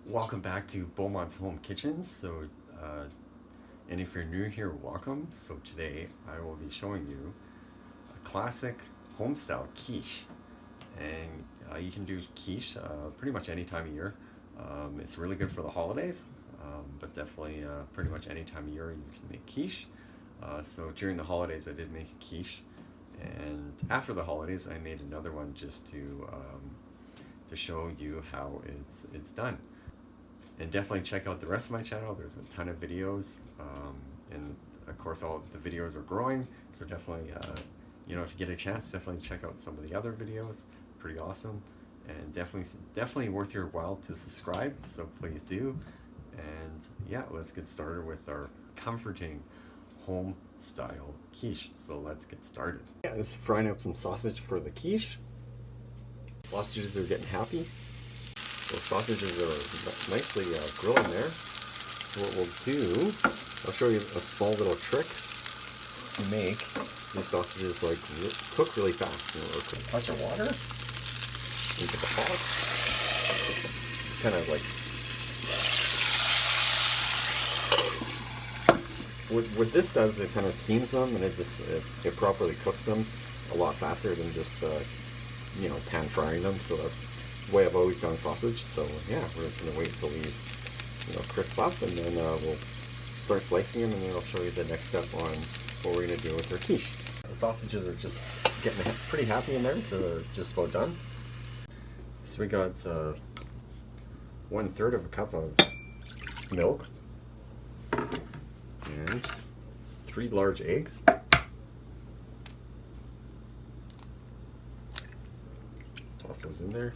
Welcome back to Beaumont's Home Kitchen. And if you're new here, welcome. So today I will be showing you a classic home style quiche. And you can do quiche pretty much any time of year. It's really good for the holidays, but definitely pretty much any time of year you can make quiche. So during the holidays I did make a quiche, and after the holidays I made another one just to show you how it's done. And definitely check out the rest of my channel. There's a ton of videos, and of course all the videos are growing, so definitely if you get a chance, definitely check out some of the other videos. Pretty awesome, and definitely worth your while to subscribe, so please do. And yeah, let's get started with our comforting home style quiche. So let's get started. Yeah, let's frying up some sausage for the quiche. Sausages are getting happy. Those sausages are nicely grilled in there. So what we'll do, I'll show you a small little trick to make these sausages cook really fast. A touch of water into the pot. Kind of what this does, it kind of steams them, and it properly cooks them a lot faster than just pan frying them. So that's the way I've always done sausage. So yeah, we're just gonna wait until these crisp up, and then we'll start slicing them, and then I'll show you the next step on what we're gonna do with our quiche. The sausages are just getting pretty happy in there, so they're just about done. So we got 1/3 of a cup of milk and 3 large eggs. Toss those in there.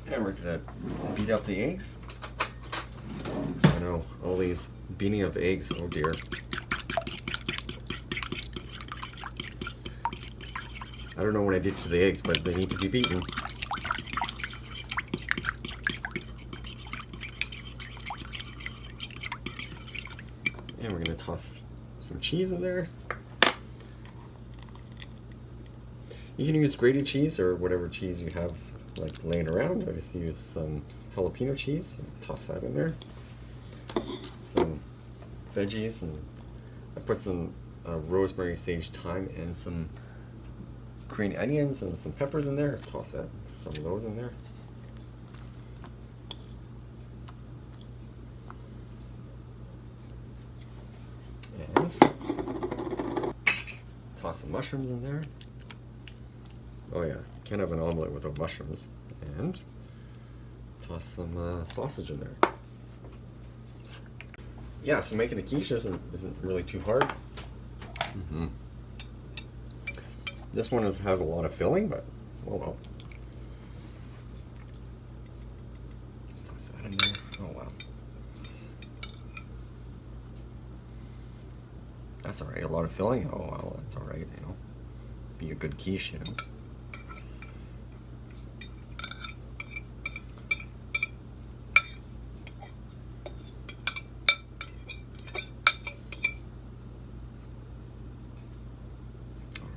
And we're gonna beat up the eggs. I know, all these beating of eggs, oh dear. I don't know what I did to the eggs, but they need to be beaten. And we're gonna toss some cheese in there. You can use grated cheese or whatever cheese you have laying around. I just use some jalapeno cheese. Toss that in there. Some veggies, and I put some rosemary, sage, thyme, and some green onions and some peppers in there. Toss some of those in there. And toss some mushrooms in there. Oh yeah, can't have an omelet without mushrooms. And toss some sausage in there. Yeah, so making a quiche isn't really too hard. This one has a lot of filling, but oh well. Toss that in there. Oh wow. That's alright, a lot of filling? Oh well, that's alright, Be a good quiche,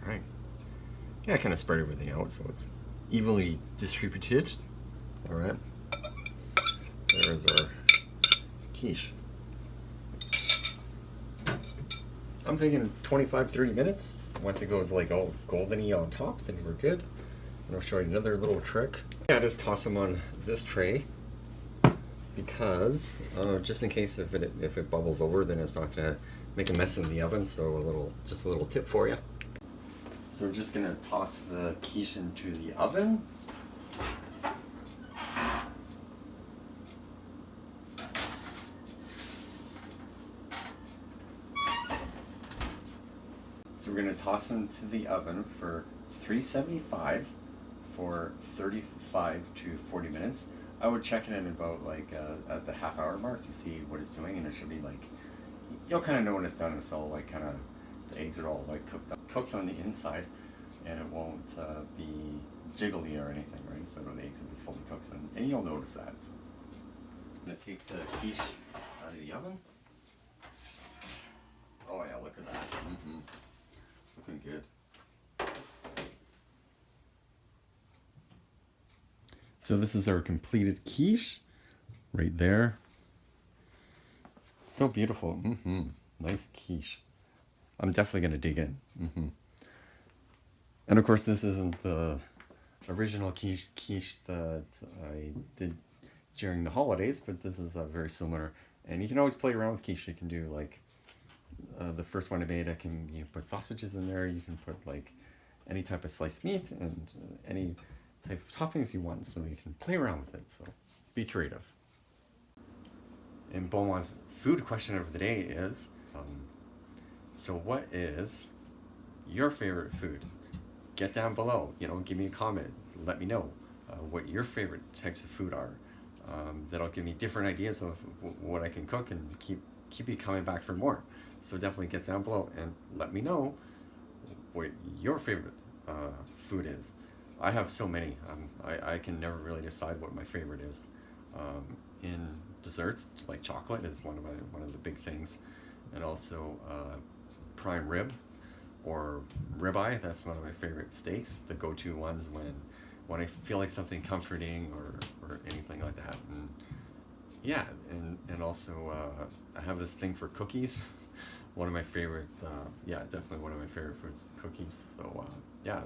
Alright. Yeah, I kind of spread everything out so it's evenly distributed. Alright. There's our quiche. I'm thinking 25-30 minutes. Once it goes all goldeny on top, then we're good. And I'll show you another little trick. Yeah, just toss them on this tray, because just in case if it bubbles over, then it's not gonna make a mess in the oven. So just a little tip for you. So we're just gonna toss the quiche into the oven. So we're going to toss into the oven for 375 for 35 to 40 minutes. I would check it in about at the half-hour mark to see what it's doing, and it should be you'll kind of know when it's done. It's all the eggs are all cooked on the inside, and it won't be jiggly or anything, right? So the eggs will be fully cooked, and you'll notice that. So I'm going to take the quiche out of the oven. look at that. Looking good. So this is our completed quiche right there. So beautiful. Nice quiche. I'm definitely going to dig in. And of course, this isn't the original quiche that I did during the holidays, but this is very similar. And you can always play around with quiche. You can do like the first one I made. You put sausages in there. You can put like any type of sliced meat and any type of toppings you want. So you can play around with it. So be creative. And Beaumont's food question of the day is, so what is your favorite food? Get down below, give me a comment, let me know what your favorite types of food are. That'll give me different ideas of what I can cook and keep you coming back for more. So definitely get down below and let me know what your favorite food is. I have so many. I can never really decide what my favorite is. In desserts, like chocolate is one of the big things, and also prime rib or ribeye. That's one of my favorite steaks. The go-to ones when I feel like something comforting or anything like that. And yeah, and also I have this thing for cookies. One of my favorite, definitely one of my favorite foods, cookies. So yeah,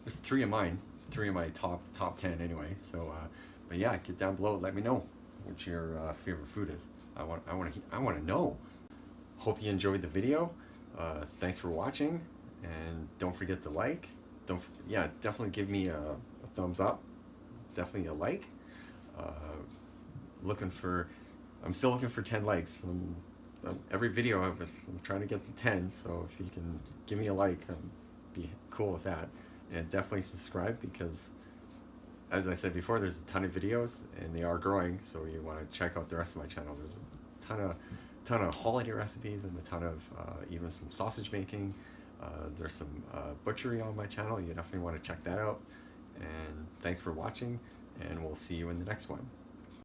there's three of mine, three of my top 10 anyway. So but yeah, get down below, let me know what your favorite food is. I want to know. Hope you enjoyed the video. Thanks for watching, and don't forget to like. Definitely give me a thumbs up. Definitely a like. I'm still looking for 10 likes. Every video I'm trying to get to 10. So if you can give me a like, be cool with that. And definitely subscribe, because as I said before, there's a ton of videos and they are growing, so you want to check out the rest of my channel. There's a ton of holiday recipes and a ton of even some sausage making. There's some butchery on my channel. You definitely want to check that out. And thanks for watching, and we'll see you in the next one.